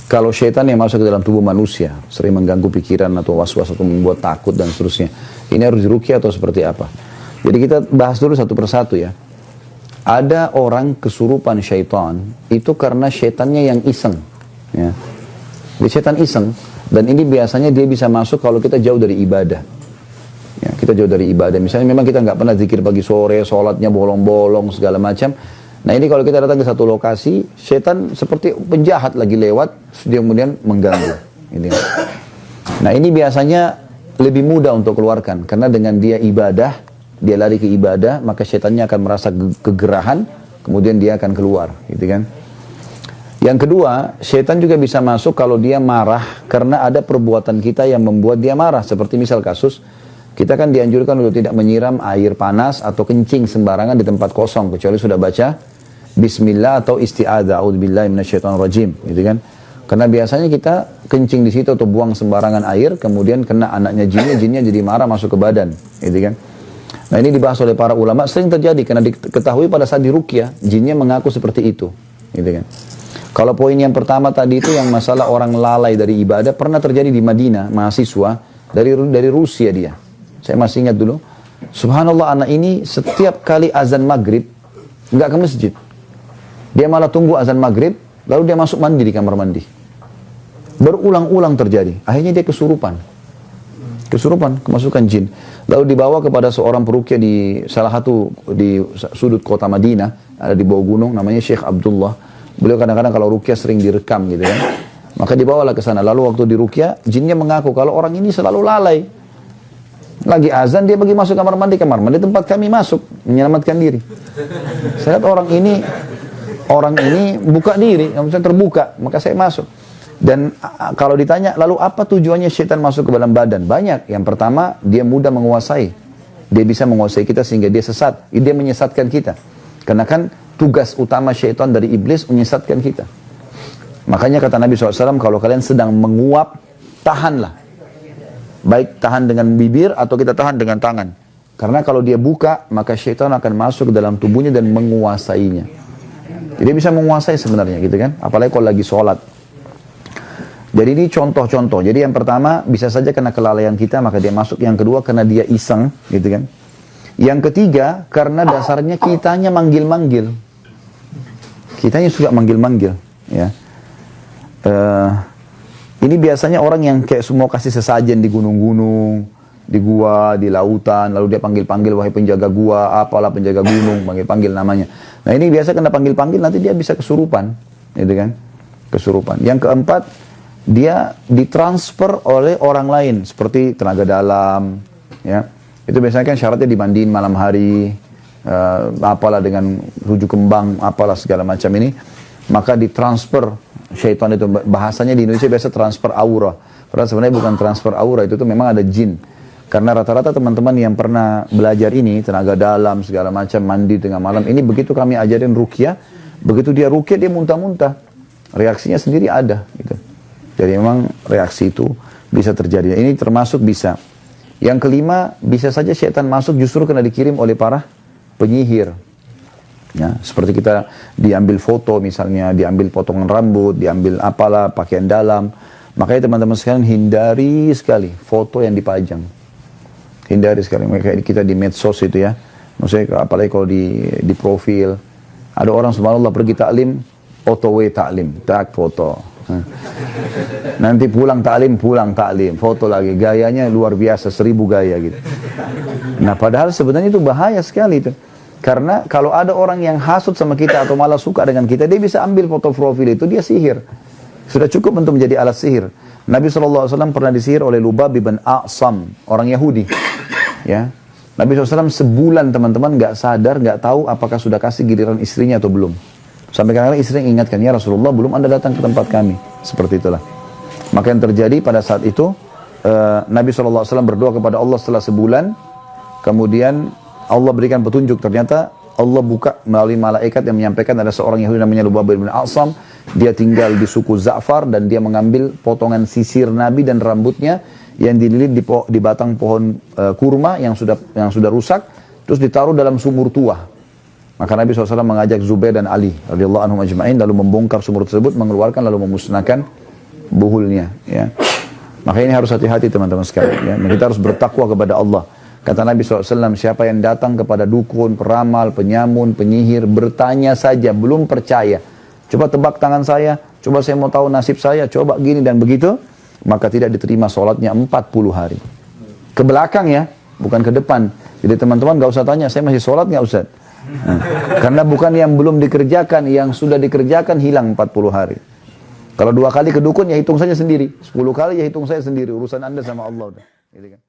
Kalau syaitan yang masuk ke dalam tubuh manusia, sering mengganggu pikiran atau was-was atau membuat takut dan seterusnya, ini harus diruqyah atau seperti apa? Jadi kita bahas dulu satu persatu ya. Ada orang kesurupan syaitan, itu karena syaitannya yang iseng. Ya. Jadi syaitan iseng, dan ini biasanya dia bisa masuk kalau kita jauh dari ibadah. Ya, kita jauh dari ibadah. Misalnya memang kita nggak pernah zikir pagi sore, sholatnya bolong-bolong, segala macam. Nah ini kalau kita datang ke satu lokasi, setan seperti penjahat lagi lewat, dia kemudian mengganggu. Ini. Nah ini biasanya lebih mudah untuk keluarkan, karena dengan dia ibadah, dia lari ke ibadah, maka setannya akan merasa kegerahan, kemudian dia akan keluar, gitu kan. Yang kedua, setan juga bisa masuk kalau dia marah, karena ada perbuatan kita yang membuat dia marah. Seperti misal kasus, kita kan dianjurkan untuk tidak menyiram air panas atau kencing sembarangan di tempat kosong, kecuali sudah baca Bismillah atau isti'adzah, a'udzubillahi minasyaitonirrajim, gitu kan? Karena biasanya kita kencing di situ atau buang sembarangan air, kemudian kena anaknya jinnya jadi marah masuk ke badan, gitu kan? Nah ini dibahas oleh para ulama, sering terjadi karena diketahui pada saat diruqyah, jinnya mengaku seperti itu, gitu kan? Kalau poin yang pertama tadi itu yang masalah orang lalai dari ibadah, pernah terjadi di Madinah, mahasiswa dari Rusia dia. Saya masih ingat dulu, subhanallah anak ini setiap kali azan maghrib, nggak ke masjid. Dia malah tunggu azan maghrib, lalu dia masuk mandi di kamar mandi. Berulang-ulang terjadi. Akhirnya dia kesurupan. Kesurupan, kemasukan jin. Lalu dibawa kepada seorang peruqyah di salah satu di sudut kota Madinah, ada di bawah gunung, namanya Syekh Abdullah. Beliau kadang-kadang kalau ruqyah sering direkam gitu ya. Maka dibawalah ke sana. Lalu waktu diruqyah, jinnya mengaku kalau orang ini selalu lalai. Lagi azan dia pergi masuk kamar mandi tempat kami masuk menyelamatkan diri. Saya lihat orang ini buka diri, misalnya terbuka, maka saya masuk. Dan kalau ditanya, lalu apa tujuannya syaitan masuk ke dalam badan? Banyak. Yang pertama, dia mudah menguasai. Dia bisa menguasai kita sehingga dia sesat. Dia menyesatkan kita. Karena kan tugas utama syaitan dari iblis menyesatkan kita. Makanya kata Nabi SAW, kalau kalian sedang menguap, tahanlah. Baik tahan dengan bibir atau kita tahan dengan tangan. Karena kalau dia buka, maka syaitan akan masuk ke dalam tubuhnya dan menguasainya. Jadi bisa menguasai sebenarnya gitu kan. Apalagi kalau lagi sholat. Jadi ini contoh-contoh. Jadi yang pertama bisa saja karena kelalaian kita maka dia masuk. Yang kedua karena dia iseng gitu kan. Yang ketiga karena dasarnya kitanya manggil-manggil. Kitanya suka manggil-manggil. Ya. Ini biasanya orang yang kayak semua kasih sesajen di gunung-gunung, di gua, di lautan, lalu dia panggil-panggil wahai penjaga gua, apalah penjaga gunung, panggil-panggil namanya. Nah ini biasa kena panggil-panggil nanti dia bisa kesurupan, gitu kan? Kesurupan. Yang keempat, dia ditransfer oleh orang lain seperti tenaga dalam, ya. Itu biasanya kan syaratnya dimandiin malam hari, apalah dengan rujuk kembang, apalah segala macam ini, maka ditransfer syaitan itu bahasanya di Indonesia biasa transfer aura. Padahal sebenarnya bukan transfer aura, itu tuh memang ada jin. Karena rata-rata teman-teman yang pernah belajar ini, tenaga dalam, segala macam, mandi tengah malam, ini begitu kami ajarin ruqyah, begitu dia ruqyah dia muntah-muntah. Reaksinya sendiri ada. Gitu. Jadi memang reaksi itu bisa terjadi. Ini termasuk bisa. Yang kelima, bisa saja syaitan masuk justru karena dikirim oleh para penyihir. Ya, seperti kita diambil foto misalnya, diambil potongan rambut, diambil apalah, pakaian dalam. Makanya teman-teman sekalian hindari sekali foto yang dipajang. Hindari sekali, kayak kita di medsos itu ya. Maksudnya apalagi kalau di profil. Ada orang subhanallah pergi taklim, otw taklim, tak foto. Nanti pulang taklim, foto lagi. Gayanya luar biasa, 1000 gaya gitu. Nah padahal sebenarnya itu bahaya sekali itu. Karena kalau ada orang yang hasut sama kita atau malah suka dengan kita, dia bisa ambil foto profil itu, dia sihir. Sudah cukup untuk menjadi alat sihir. Nabi SAW pernah disihir oleh Lubab bin A'sam, orang Yahudi. Ya, Nabi SAW sebulan teman-teman nggak sadar, nggak tahu apakah sudah kasih giliran istrinya atau belum. Sampai kadang-kadang istri ingatkan, ya Rasulullah belum Anda datang ke tempat kami. Seperti itulah. Maka yang terjadi pada saat itu, Nabi SAW berdoa kepada Allah setelah sebulan, kemudian Allah berikan petunjuk, ternyata Allah buka melalui malaikat yang menyampaikan ada seorang Yahudi namanya Lubab bin A'sam. Dia tinggal di suku Za'far dan dia mengambil potongan sisir Nabi dan rambutnya yang dililit di batang pohon kurma yang sudah rusak, terus ditaruh dalam sumur tua. Maka Nabi SAW mengajak Zubair dan Ali radhiyallahu anhum ajma'in lalu membongkar sumur tersebut, mengeluarkan lalu memusnahkan buhulnya. Ya. Maka ini harus hati-hati teman-teman sekalian. Ya. Kita harus bertakwa kepada Allah. Kata Nabi SAW, siapa yang datang kepada dukun, peramal, penyamun, penyihir, bertanya saja, belum percaya. Coba tebak tangan saya, coba saya mau tahu nasib saya, coba gini dan begitu. Maka tidak diterima sholatnya 40 hari. Ke belakang ya, bukan ke depan. Jadi teman-teman gak usah tanya, saya masih sholat gak Ustaz? Nah, karena bukan yang belum dikerjakan, yang sudah dikerjakan hilang 40 hari. Kalau 2 kali ke dukun ya hitung saja sendiri, 10 kali ya hitung saya sendiri, urusan Anda sama Allah. Gitu kan.